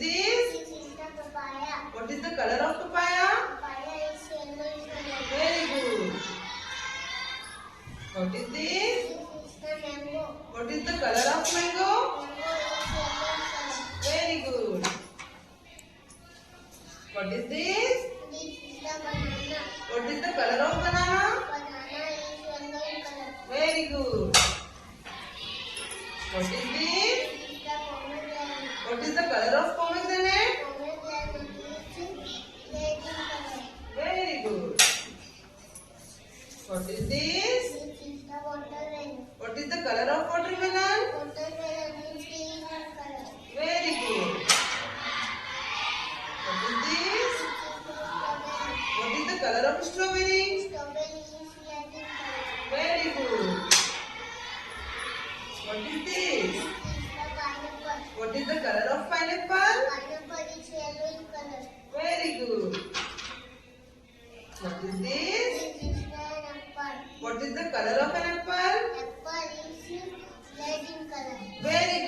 this? This is the papaya. What is the color of papaya? Papaya is yellow in color. Very good. What is this? This is the mango. What is the color of mango? Mango is yellow in color. Very good. What is this? This is the banana. What is the color of banana? Banana is yellow in color. Very good. What is this? This is the pomegranate. What is the color of pomegranate? Pomegranate is red in color. Very good. What is this? This is the watermelon. What is the color of watermelon? Watermelon is green in color. Very good. What is this? This is the strawberry. What is the color of strawberry? Strawberry is red in color. Very good. What is this? This is the pineapple. What is the color of pineapple? Pineapple is yellow in color. Very good. What is this? This is an apple. What is the color of an apple? Apple is red in color. Very